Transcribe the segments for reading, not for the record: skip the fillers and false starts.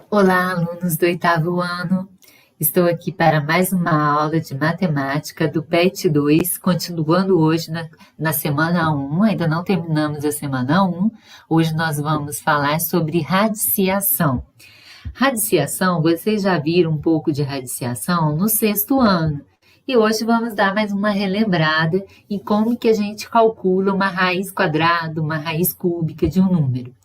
Olá, alunos do oitavo ano. Estou aqui para mais uma aula de matemática do PET 2, continuando hoje na semana 1, ainda não terminamos a semana 1. Hoje nós vamos falar sobre radiciação. Radiciação, vocês já viram um pouco de radiciação no sexto ano. E hoje vamos dar mais uma relembrada em como que a gente calcula uma raiz quadrada, uma raiz cúbica de um número.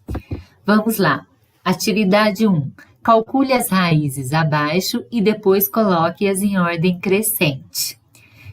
Vamos lá. Atividade 1. Calcule as raízes abaixo e depois coloque-as em ordem crescente.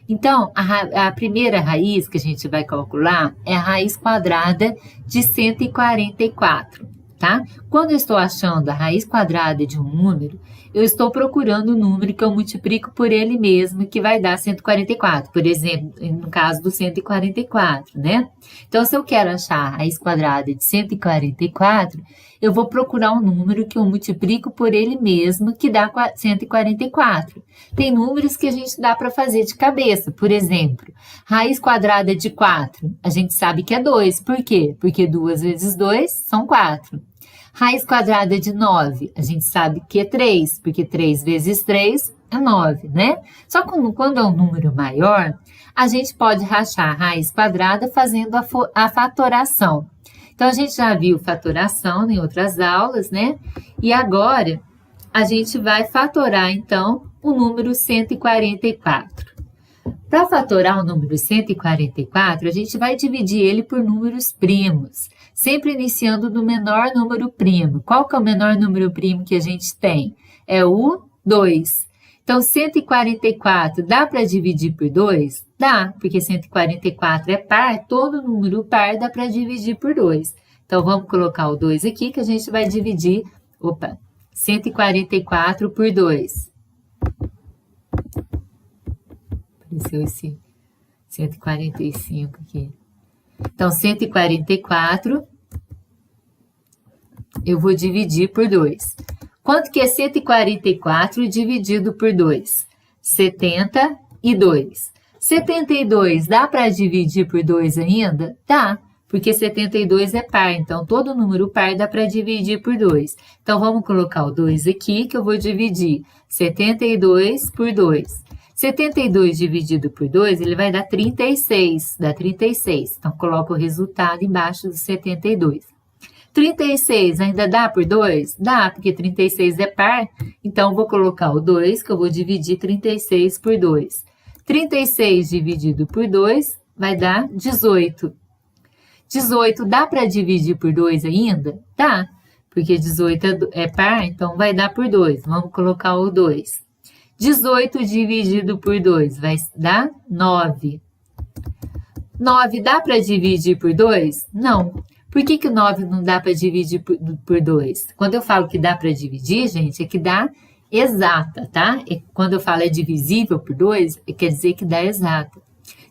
Então, a primeira raiz que a gente vai calcular é a raiz quadrada de 144, tá? Quando eu estou achando a raiz quadrada de um número, eu estou procurando o número que eu multiplico por ele mesmo, que vai dar 144, por exemplo, no caso do 144, né? Então, se eu quero achar a raiz quadrada de 144, eu vou procurar um número que eu multiplico por ele mesmo, que dá 144. Tem números que a gente dá para fazer de cabeça. Por exemplo, raiz quadrada de 4, a gente sabe que é 2. Por quê? Porque 2 vezes 2 são 4. Raiz quadrada de 9, a gente sabe que é 3, porque 3 vezes 3 é 9, né? Só que quando é um número maior, a gente pode rachar a raiz quadrada fazendo a fatoração. Então, a gente já viu fatoração em outras aulas, né? E agora, a gente vai fatorar, então, o número 144. Para fatorar o número 144, a gente vai dividir ele por números primos, sempre iniciando do menor número primo. Qual que é o menor número primo que a gente tem? É o 2. Então, 144 dá para dividir por 2? Dá, porque 144 é par, todo número par dá para dividir por 2. Então, vamos colocar o 2 aqui, que a gente vai dividir, 144 por 2. Apareceu esse 145 aqui. Então, 144, eu vou dividir por 2. Quanto que é 144 dividido por 2? 72. 72 dá para dividir por 2 ainda? Dá, porque 72 é par, então todo número par dá para dividir por 2. Então, vamos colocar o 2 aqui, que eu vou dividir 72 por 2. 72 dividido por 2, ele vai dar 36, dá 36. Então, coloco o resultado embaixo do 72. 36 ainda dá por 2? Dá, porque 36 é par. Então, vou colocar o 2, que eu vou dividir 36 por 2. 36 dividido por 2 vai dar 18. 18 dá para dividir por 2 ainda? Dá, porque 18 é par, então vai dar por 2. Vamos colocar o 2. 18 dividido por 2 vai dar 9. 9 dá para dividir por 2? Não. Por que o 9 não dá para dividir por 2? Quando eu falo que dá para dividir, gente, é que dá exata, tá? Quando eu falo é divisível por 2, quer dizer que dá exata.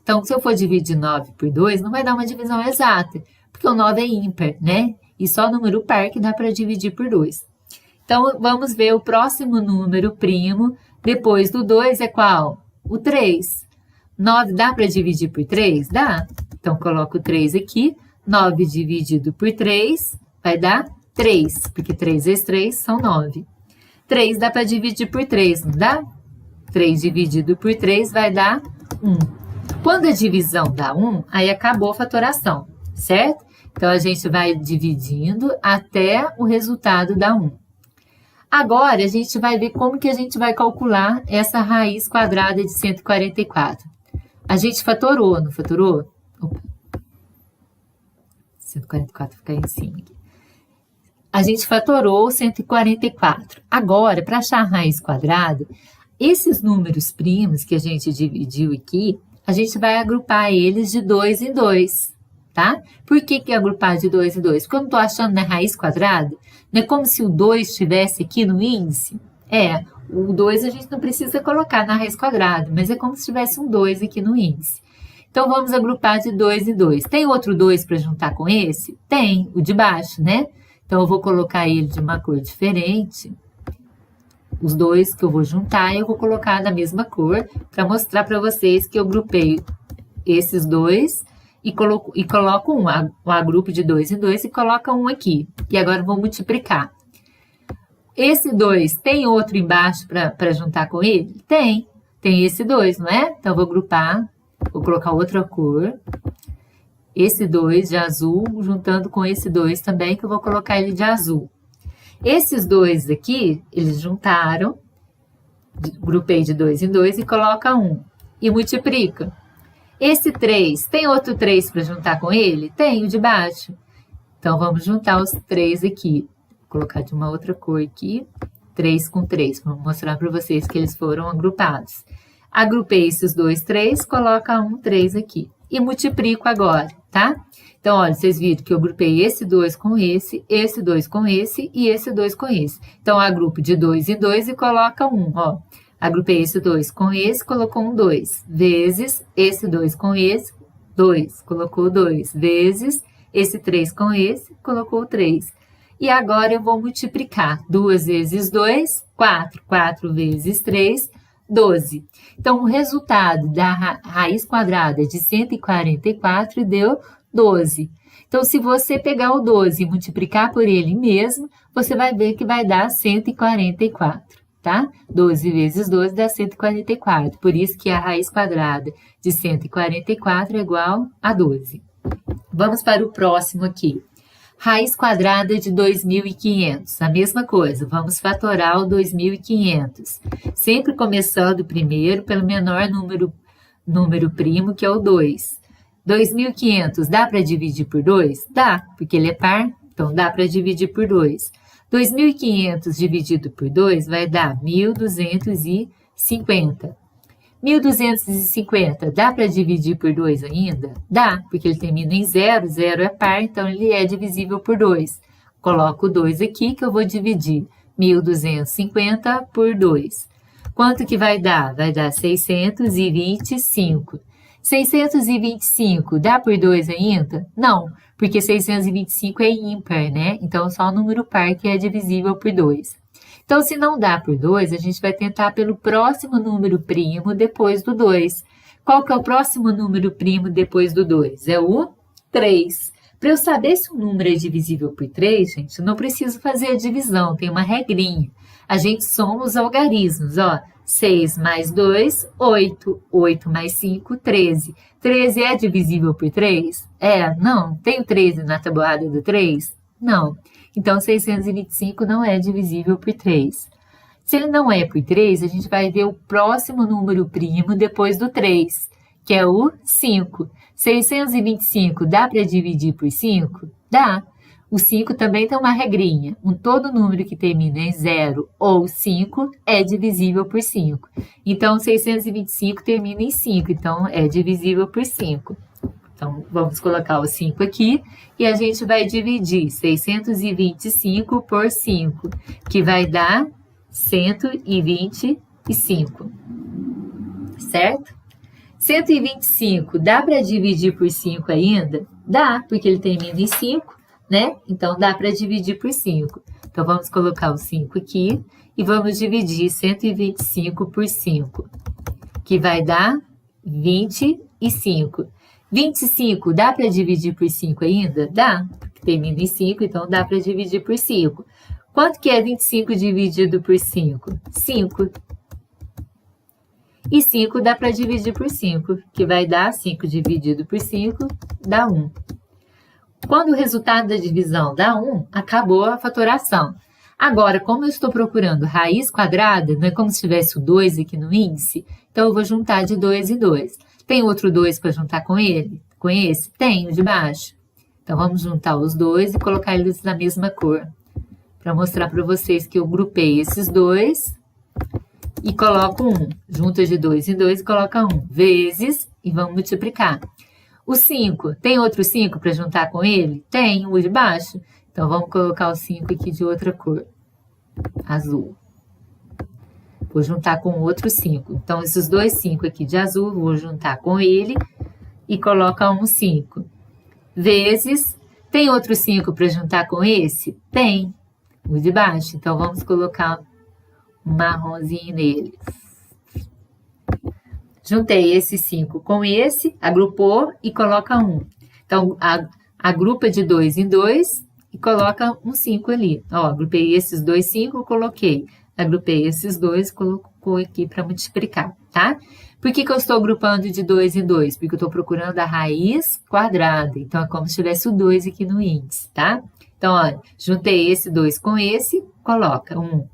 Então, se eu for dividir 9 por 2, não vai dar uma divisão exata, porque o 9 é ímpar, né? E só número par que dá para dividir por 2. Então, vamos ver o próximo número primo, depois do 2 é qual? O 3. 9 dá para dividir por 3? Dá. Então, coloco o 3 aqui. 9 dividido por 3 vai dar 3, porque 3 vezes 3 são 9. 3 dá para dividir por 3, não dá? 3 dividido por 3 vai dar 1. Quando a divisão dá 1, aí acabou a fatoração, certo? Então, a gente vai dividindo até o resultado dar 1. Agora, a gente vai ver como que a gente vai calcular essa raiz quadrada de 144. A gente fatorou, não fatorou? 144 fica aí em cima aqui. A gente fatorou 144. Agora, para achar a raiz quadrada, esses números primos que a gente dividiu aqui, a gente vai agrupar eles de 2 em 2, tá? Por que agrupar de 2 em 2? Porque eu não estou achando na raiz quadrada, não é como se o 2 estivesse aqui no índice. O 2 a gente não precisa colocar na raiz quadrada, mas é como se tivesse um 2 aqui no índice. Então, vamos agrupar de 2 em 2. Tem outro 2 para juntar com esse? Tem, o de baixo, né? Então, eu vou colocar ele de uma cor diferente. Os dois que eu vou juntar, eu vou colocar da mesma cor, para mostrar para vocês que eu grupei esses dois e coloco um. Agrupo de 2 em 2 e coloca um aqui. E agora, vou multiplicar. Esse 2 tem outro embaixo para juntar com ele? Tem. Tem esse 2, não é? Então, vou agrupar, vou colocar outra cor. Esse 2 de azul, juntando com esse 2 também, que eu vou colocar ele de azul. Esses 2 aqui, eles juntaram, grupei de 2 em 2 e coloca 1. E multiplica. Esse 3, tem outro 3 para juntar com ele? Tem, o de baixo. Então, vamos juntar os 3 aqui. Vou colocar de uma outra cor aqui. 3 com 3, para mostrar para vocês que eles foram agrupados. Agrupei esses 2, 3, coloca 1, 3 aqui. E multiplico agora, tá? Então, olha, vocês viram que eu grupei esse 2 com esse 2 com esse e esse 2 com esse. Então, agrupo de 2 em 2 e coloca 1, ó. Agrupei esse 2 com esse, colocou um 2. Vezes esse 2 com esse, 2. Colocou 2. Vezes esse 3 com esse, colocou 3. E agora eu vou multiplicar. 2 vezes 2, 4. 4 vezes 3, 12. Então, o resultado da raiz quadrada de 144 deu 12. Então, se você pegar o 12 e multiplicar por ele mesmo, você vai ver que vai dar 144. Tá? 12 vezes 12 dá 144, por isso que a raiz quadrada de 144 é igual a 12. Vamos para o próximo aqui. Raiz quadrada de 2.500, a mesma coisa, vamos fatorar o 2.500. Sempre começando primeiro pelo menor número primo, que é o 2. 2.500 dá para dividir por 2? Dá, porque ele é par, então dá para dividir por 2. 2.500 dividido por 2 vai dar 1.250. 1.250 dá para dividir por 2 ainda? Dá, porque ele termina em 0, 0 é par, então ele é divisível por 2. Coloco o 2 aqui que eu vou dividir 1.250 por 2. Quanto que vai dar? Vai dar 625. 625 dá por 2 ainda? Não, porque 625 é ímpar, né? Então, só o número par que é divisível por 2. Então, se não dá por 2, a gente vai tentar pelo próximo número primo depois do 2. Qual que é o próximo número primo depois do 2? É o 3. Para eu saber se um número é divisível por 3, gente, eu não preciso fazer a divisão, tem uma regrinha. A gente soma os algarismos, ó. 6 mais 2, 8. 8 mais 5, 13. 13 é divisível por 3? É, não. Tem o 13 na tabuada do 3? Não. Então, 625 não é divisível por 3. Se ele não é por 3, a gente vai ver o próximo número primo depois do 3, que é o 5. 625 dá para dividir por 5? Dá. O 5 também tem uma regrinha. Todo número que termina em 0 ou 5 é divisível por 5. Então, 625 termina em 5, então é divisível por 5. Então, vamos colocar o 5 aqui e a gente vai dividir 625 por 5, que vai dar 125. Certo? 125 dá para dividir por 5 ainda? Dá, porque ele termina em 5. Né? Então, dá para dividir por 5. Então, vamos colocar o 5 aqui e vamos dividir 125 por 5, que vai dar 25. 25 dá para dividir por 5 ainda? Dá, termina em 5, então dá para dividir por 5. Quanto que é 25 dividido por 5? 5. E 5 dá para dividir por 5, que vai dar 5 dividido por 5, dá 1. Quando o resultado da divisão dá 1, acabou a fatoração. Agora, como eu estou procurando raiz quadrada, não é como se tivesse o 2 aqui no índice, então eu vou juntar de 2 em 2. Tem outro 2 para juntar com ele? Com esse? Tem, o de baixo. Então, vamos juntar os dois e colocar eles na mesma cor, para mostrar para vocês que eu grupei esses dois e coloco 1. Junta de 2 em 2 e coloca 1. Vezes, e vamos multiplicar. O 5, tem outro 5 para juntar com ele? Tem, o de baixo. Então, vamos colocar o 5 aqui de outra cor, azul. Vou juntar com outro 5. Então, esses dois 5 aqui de azul, vou juntar com ele e colocar um 5. Vezes, tem outro 5 para juntar com esse? Tem, o de baixo. Então, vamos colocar um marronzinho nele. Juntei esse 5 com esse, agrupou e coloca 1. Então, agrupa de 2 em 2 e coloca um 5 ali. Ó, agrupei esses dois 5, coloquei. Agrupei esses dois, colocou aqui para multiplicar, tá? Por que eu estou agrupando de 2 em 2? Porque eu estou procurando a raiz quadrada. Então, é como se tivesse o 2 aqui no índice, tá? Então, olha, juntei esse 2 com esse, coloca 1.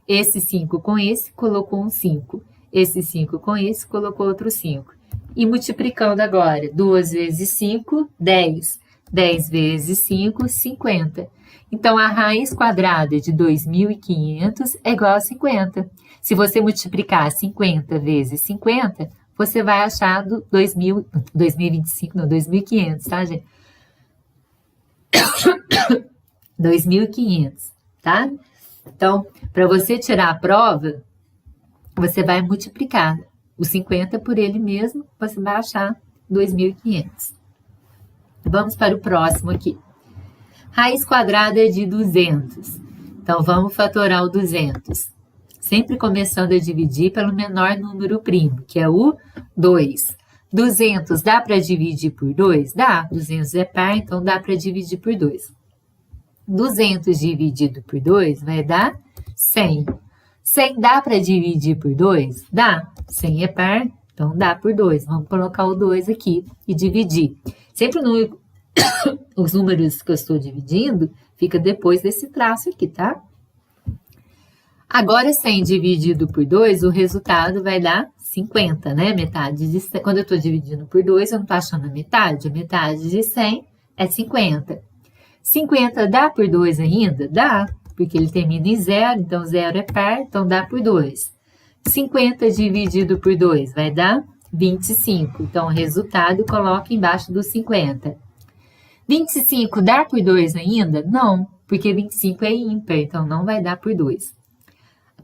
Esse 5 com esse, colocou um 5. Esse 5 com esse, colocou outro 5. E multiplicando agora, 2 vezes 5, 10. 10 vezes 5, 50. Então, a raiz quadrada de 2.500 é igual a 50. Se você multiplicar 50 vezes 50, você vai achar 2025, não, 2.500, tá, gente? 2.500, tá? Então, para você tirar a prova, você vai multiplicar o 50 por ele mesmo, você vai achar 2.500. Vamos para o próximo aqui. Raiz quadrada de 200. Então, vamos fatorar o 200. Sempre começando a dividir pelo menor número primo, que é o 2. 200 dá para dividir por 2? Dá. 200 é par, então dá para dividir por 2. 200 dividido por 2 vai dar 100. 100 dá para dividir por 2? Dá. 100 é par, então dá por 2. Vamos colocar o 2 aqui e dividir. Sempre os números que eu estou dividindo fica depois desse traço aqui, tá? Agora, 100 dividido por 2, o resultado vai dar 50, né? Metade de 100. Quando eu estou dividindo por 2, eu não estou achando a metade de 100 é 50. 50 dá por 2 ainda? Dá, porque ele termina em 0, então 0 é par, então dá por 2. 50 dividido por 2 vai dar 25. Então, o resultado coloca embaixo do 50. 25 dá por 2 ainda? Não, porque 25 é ímpar, então não vai dar por 2.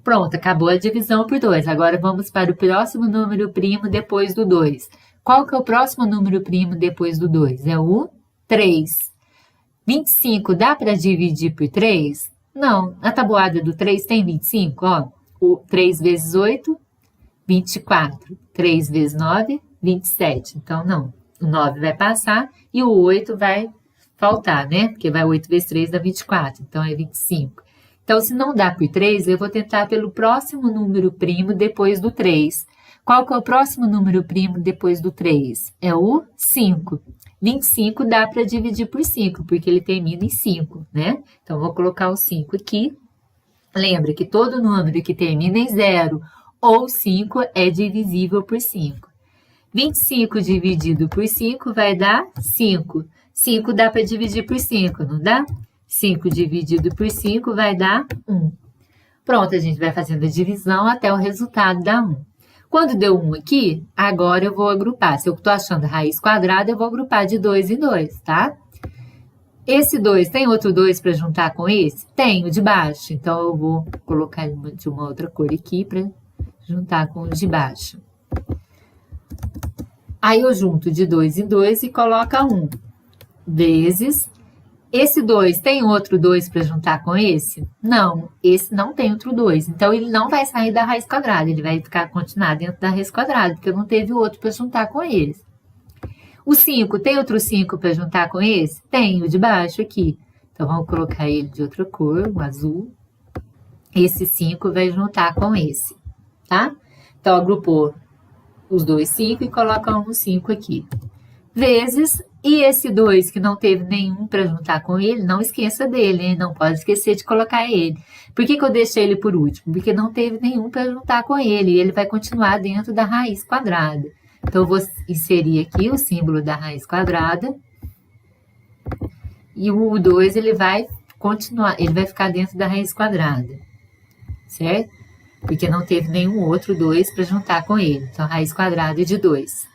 Pronto, acabou a divisão por 2. Agora vamos para o próximo número primo depois do 2. Qual que é o próximo número primo depois do 2? É o 3. 25 dá para dividir por 3? Não, na tabuada do 3 tem 25, ó. O 3 vezes 8, 24. 3 vezes 9, 27. Então, não. O 9 vai passar e o 8 vai faltar, né? Porque vai 8 vezes 3 dá 24, então é 25. Então, se não dá por 3, eu vou tentar pelo próximo número primo depois do 3. Qual que é o próximo número primo depois do 3? É o 5. 25 dá para dividir por 5, porque ele termina em 5, né? Então, vou colocar o 5 aqui. Lembra que todo número que termina em 0 ou 5 é divisível por 5. 25 dividido por 5 vai dar 5. 5 dá para dividir por 5, não dá? 5 dividido por 5 vai dar 1. Pronto, a gente vai fazendo a divisão até o resultado dar 1. Quando deu 1 aqui, agora eu vou agrupar. Se eu estou achando a raiz quadrada, eu vou agrupar de 2 em 2, tá? Esse 2, tem outro 2 para juntar com esse? Tenho, de baixo. Então, eu vou colocar de uma outra cor aqui para juntar com o de baixo. Aí, eu junto de 2 em 2 e coloco 1 vezes... Esse 2, tem outro 2 para juntar com esse? Não, esse não tem outro 2. Então, ele não vai sair da raiz quadrada, ele vai continuar dentro da raiz quadrada, porque não teve outro para juntar com eles. O 5, tem outro 5 para juntar com esse? Tem, o de baixo aqui. Então, vamos colocar ele de outra cor, o azul. Esse 5 vai juntar com esse, tá? Então, agrupou os dois 5 e coloca um 5 aqui. Vezes... E esse 2 que não teve nenhum para juntar com ele, não esqueça dele, hein? Não pode esquecer de colocar ele. Por que eu deixei ele por último? Porque não teve nenhum para juntar com ele, e ele vai continuar dentro da raiz quadrada. Então, eu vou inserir aqui o símbolo da raiz quadrada. E o 2, ele vai continuar, ele vai ficar dentro da raiz quadrada, certo? Porque não teve nenhum outro 2 para juntar com ele. Então, a raiz quadrada é de 2.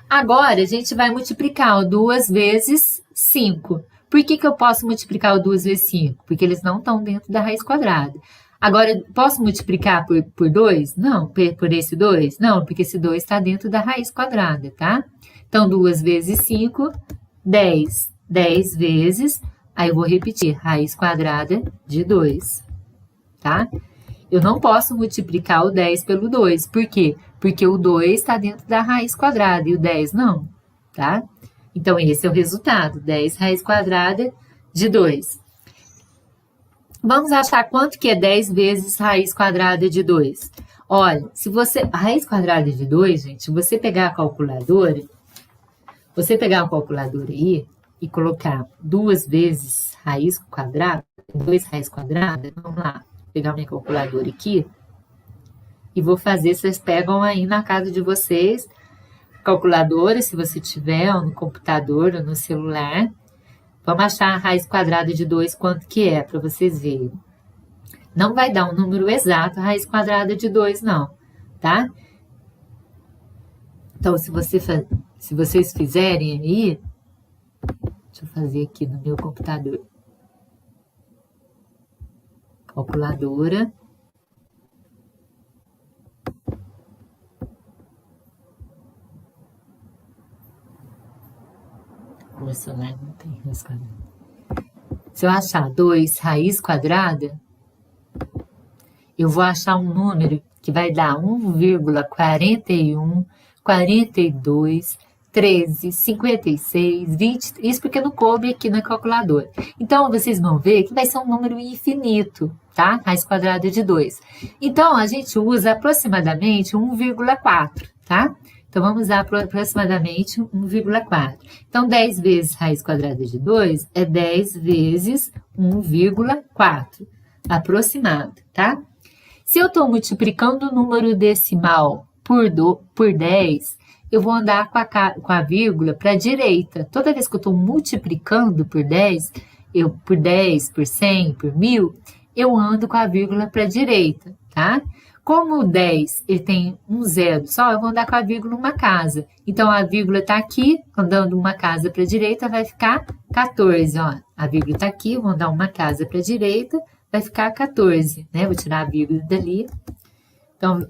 Agora, a gente vai multiplicar o 2 vezes 5. Por que eu posso multiplicar o 2 vezes 5? Porque eles não estão dentro da raiz quadrada. Agora, posso multiplicar por 2? Não. Por esse 2? Não, porque esse 2 está dentro da raiz quadrada, tá? Então, 2 vezes 5, 10. 10 vezes, aí eu vou repetir, raiz quadrada de 2, tá? Eu não posso multiplicar o 10 pelo 2. Por quê? Porque o 2 está dentro da raiz quadrada e o 10 não, tá? Então, esse é o resultado. 10 raiz quadrada de 2. Vamos achar quanto que é 10 vezes raiz quadrada de 2. Olha, se você... A raiz quadrada de 2, gente, se você pegar a calculadora, aí e colocar 2 vezes raiz quadrada, 2 raiz quadrada, vamos lá, vou pegar minha calculadora aqui e vou fazer, vocês pegam aí na casa de vocês, calculadora, se você tiver, ou no computador, ou no celular. Vamos achar a raiz quadrada de 2, quanto que é, para vocês verem. Não vai dar um número exato a raiz quadrada de 2, não, tá? Então, se vocês fizerem aí, deixa eu fazer aqui no meu computador. Calculadora. O celular não tem raiz quadrada. Se eu achar 2 raiz quadrada, eu vou achar um número que vai dar 1,41, 42, 13, 56, 20, isso porque não coube aqui na calculadora. Então, vocês vão ver que vai ser um número infinito, tá? Raiz quadrada de 2. Então, a gente usa aproximadamente 1,4, tá? Então, vamos usar aproximadamente 1,4. Então, 10 vezes raiz quadrada de 2 é 10 vezes 1,4, aproximado, tá? Se eu estou multiplicando o número decimal por 10, eu vou andar com a vírgula para a direita. Toda vez que eu estou multiplicando por 10, por 10, por 100, por 1000, eu ando com a vírgula para a direita, tá? Como o 10 ele tem um zero só, eu vou andar com a vírgula uma casa. Então, a vírgula está aqui, andando uma casa para a direita, vai ficar 14, ó. A vírgula está aqui, eu vou andar uma casa para a direita, vai ficar 14, né? Vou tirar a vírgula dali. Então,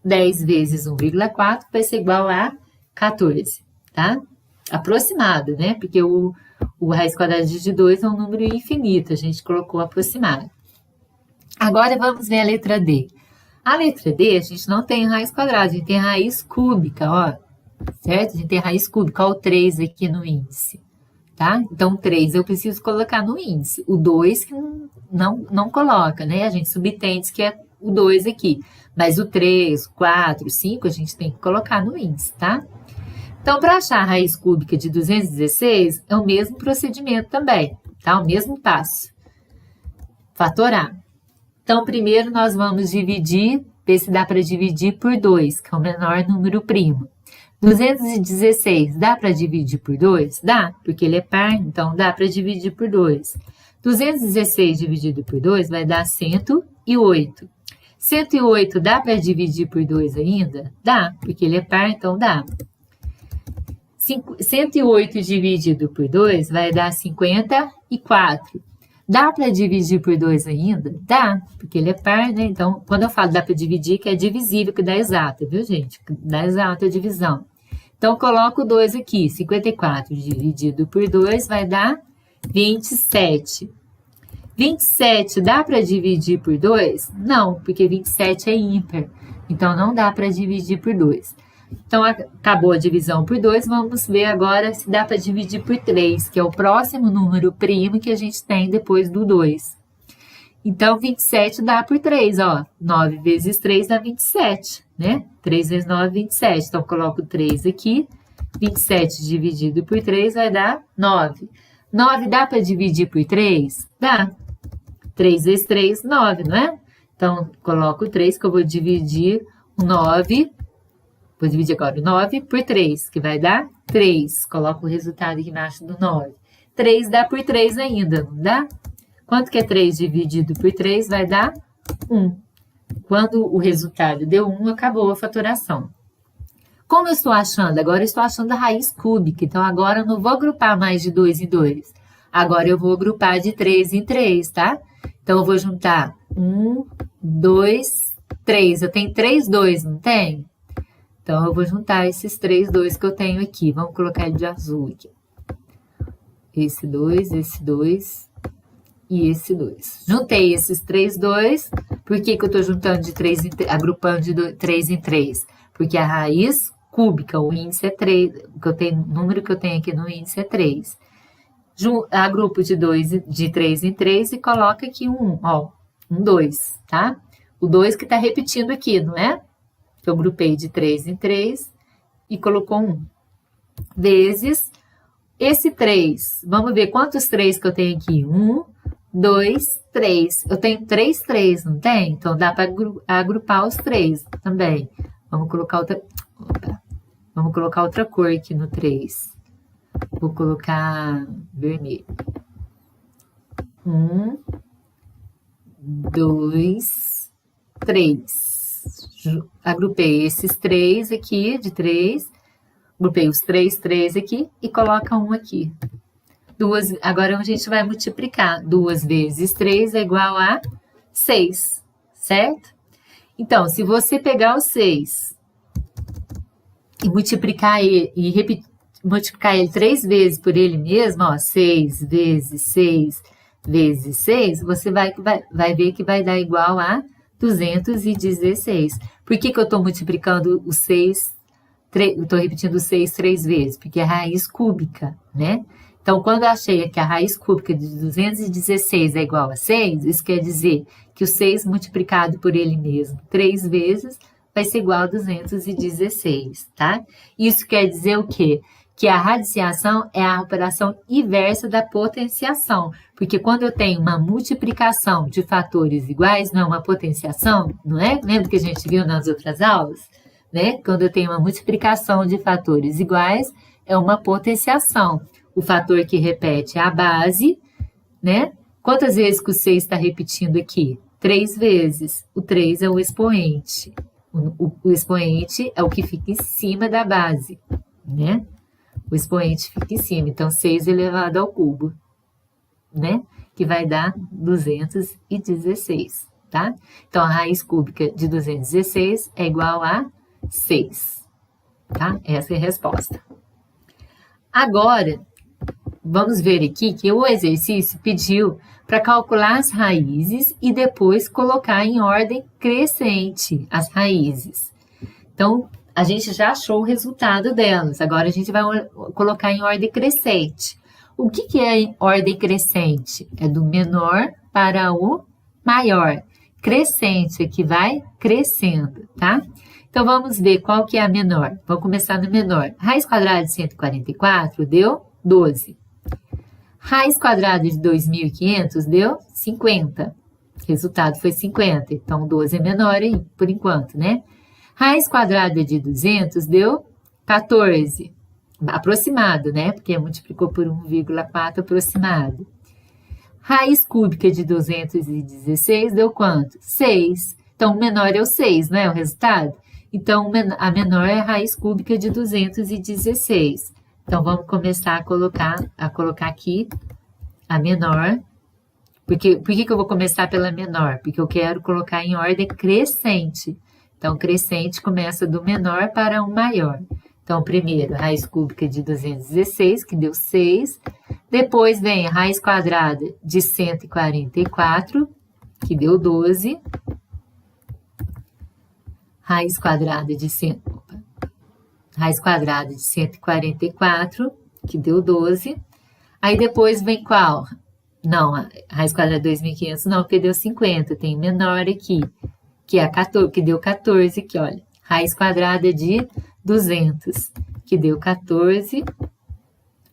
10 vezes 1,4 vai ser igual a 14, tá? Aproximado, né? Porque o raiz quadrada de 2 é um número infinito, a gente colocou aproximado. Agora, vamos ver a letra D. A letra D, a gente não tem raiz quadrada, a gente tem raiz cúbica, ó. Certo? A gente tem raiz cúbica, ó, o 3 aqui no índice. Tá? Então, 3 eu preciso colocar no índice. O 2 que não coloca, né? A gente subentende que é o 2 aqui. Mas o 3, 4, 5, a gente tem que colocar no índice, tá? Então, para achar a raiz cúbica de 216, é o mesmo procedimento também, tá? O mesmo passo. Fatorar. Então, primeiro nós vamos dividir, ver se dá para dividir por 2, que é o menor número primo. 216, dá para dividir por 2? Dá, porque ele é par, então dá para dividir por 2. 216 dividido por 2 vai dar 108. 108 dá para dividir por 2 ainda? Dá, porque ele é par, então dá. 108 dividido por 2 vai dar 54. Dá para dividir por 2 ainda? Dá, porque ele é par, né? Então, quando eu falo dá para dividir, que é divisível, que dá exata, viu, gente? Dá exata a divisão. Então, coloco 2 aqui. 54 dividido por 2 vai dar 27. 27 dá para dividir por 2? Não, porque 27 é ímpar. Então, não dá para dividir por 2. Então, acabou a divisão por 2, vamos ver agora se dá para dividir por 3, que é o próximo número primo que a gente tem depois do 2. Então, 27 dá por 3, ó. 9 vezes 3 dá 27, né? 3 vezes 9, 27. Então, coloco 3 aqui. 27 dividido por 3 vai dar 9. 9 dá para dividir por 3? Dá. 3 vezes 3, 9, não é? Então, coloco 3, que eu vou dividir o 9. Vou dividir agora o 9 por 3, que vai dar 3. Coloco o resultado aqui embaixo do 9. 3 dá por 3 ainda, não dá? Quanto que é 3 dividido por 3? Vai dar 1. Quando o resultado deu 1, acabou a fatoração. Como eu estou achando? Agora eu estou achando a raiz cúbica. Então, agora eu não vou agrupar mais de 2 em 2. Agora eu vou agrupar de 3 em 3, tá? Então, eu vou juntar 1, 2, 3. Eu tenho 3 2, não tem? Então, eu vou juntar esses 3 2 que eu tenho aqui. Vamos colocar ele de azul aqui. Esse 2 e esse 2. Juntei esses 3 2. Por que que eu estou juntando de 3 em 3, agrupando de 3 em 3? Porque a raiz cúbica, o índice é 3, o número que eu tenho aqui no índice é 3. Agrupo de 3 em 3 e coloca aqui um 1, ó, um 2, tá? O 2 que tá repetindo aqui, não é? Eu grupei de 3 em 3 e colocou 1. Vezes esse 3. Vamos ver quantos 3 que eu tenho aqui. 1, 2, 3. Eu tenho 3, 3, não tem? Então, dá para agrupar os 3 também. Vamos colocar outra cor aqui no 3. Vou colocar vermelho. 1, 2, 3. Agrupei esses 3 aqui, de 3. Grupei os 3, 3 aqui e coloca 1 aqui. Agora a gente vai multiplicar. 2 vezes 3 é igual a 6, certo? Então, se você pegar o 6 e multiplicar ele, multiplicar ele 3 vezes por ele mesmo, ó, 6 vezes 6 vezes 6, você vai ver que vai dar igual a 216. Por que eu estou multiplicando o 6? Eu estou repetindo o 6 3 vezes, porque é raiz cúbica, né? Então, quando eu achei que a raiz cúbica de 216 é igual a 6, isso quer dizer que o 6 multiplicado por ele mesmo 3 vezes vai ser igual a 216, tá? Isso quer dizer o quê? Que a radiciação é a operação inversa da potenciação, porque quando eu tenho uma multiplicação de fatores iguais, não é uma potenciação, não é? Lembra que a gente viu nas outras aulas? Né? Quando eu tenho uma multiplicação de fatores iguais, é uma potenciação. O fator que repete é a base, né? Quantas vezes que o 6 está repetindo aqui? 3 vezes. O 3 é o expoente. O expoente é o que fica em cima da base, né? O expoente fica em cima. Então, 6 elevado ao cubo, né? Que vai dar 216, tá? Então, a raiz cúbica de 216 é igual a 6, tá? Essa é a resposta. Agora, vamos ver aqui que o exercício pediu para calcular as raízes e depois colocar em ordem crescente as raízes. Então, a gente já achou o resultado delas, agora a gente vai colocar em ordem crescente. O que é ordem crescente? É do menor para o maior. Crescente é que vai crescendo, tá? Então, vamos ver qual que é a menor. Vamos começar no menor. Raiz quadrada de 144 deu 12. Raiz quadrada de 2.500 deu 50. O resultado foi 50. Então, 12 é menor aí, por enquanto, né? Raiz quadrada de 200 deu 14. Aproximado, né? Porque multiplicou por 1,4 aproximado. Raiz cúbica de 216 deu quanto? 6. Então, o menor é o 6, não é o resultado? Então, a menor é a raiz cúbica de 216. Então, vamos começar a colocar aqui a menor. Por que eu vou começar pela menor? Porque eu quero colocar em ordem crescente. Então, crescente começa do menor para o maior. Então, primeiro, raiz cúbica de 216, que deu 6. Depois vem a raiz quadrada de 144, que deu 12. Raiz quadrada de 144, que deu 12. Aí depois vem qual? Não, a raiz quadrada de 2.500 não, porque deu 50. Tem menor aqui, que é 14, que deu 14 aqui, olha. Raiz quadrada de 200, que deu 14.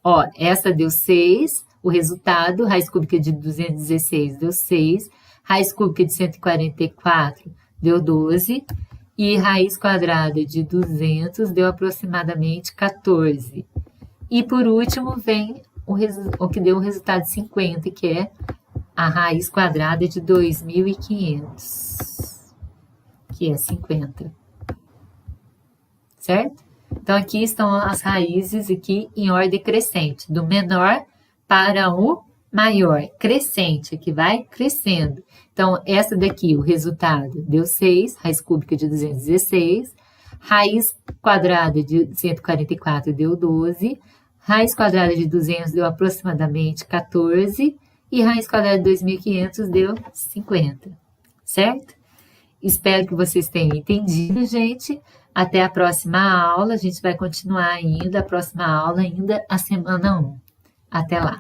Ó, essa deu 6. O resultado, raiz cúbica de 216 deu 6. Raiz cúbica de 144 deu 12. E raiz quadrada de 200 deu aproximadamente 14. E por último vem o que deu o resultado de 50, que é a raiz quadrada de 2.500, que é 50. Certo? Então, aqui estão as raízes aqui em ordem crescente, do menor para o maior, crescente, que vai crescendo. Então, essa daqui, o resultado, deu 6, raiz cúbica de 216, raiz quadrada de 144 deu 12, raiz quadrada de 200 deu aproximadamente 14, e raiz quadrada de 2.500 deu 50, certo? Espero que vocês tenham entendido, gente. Até a próxima aula, a gente vai continuar ainda, a próxima aula ainda a semana 1. Até lá!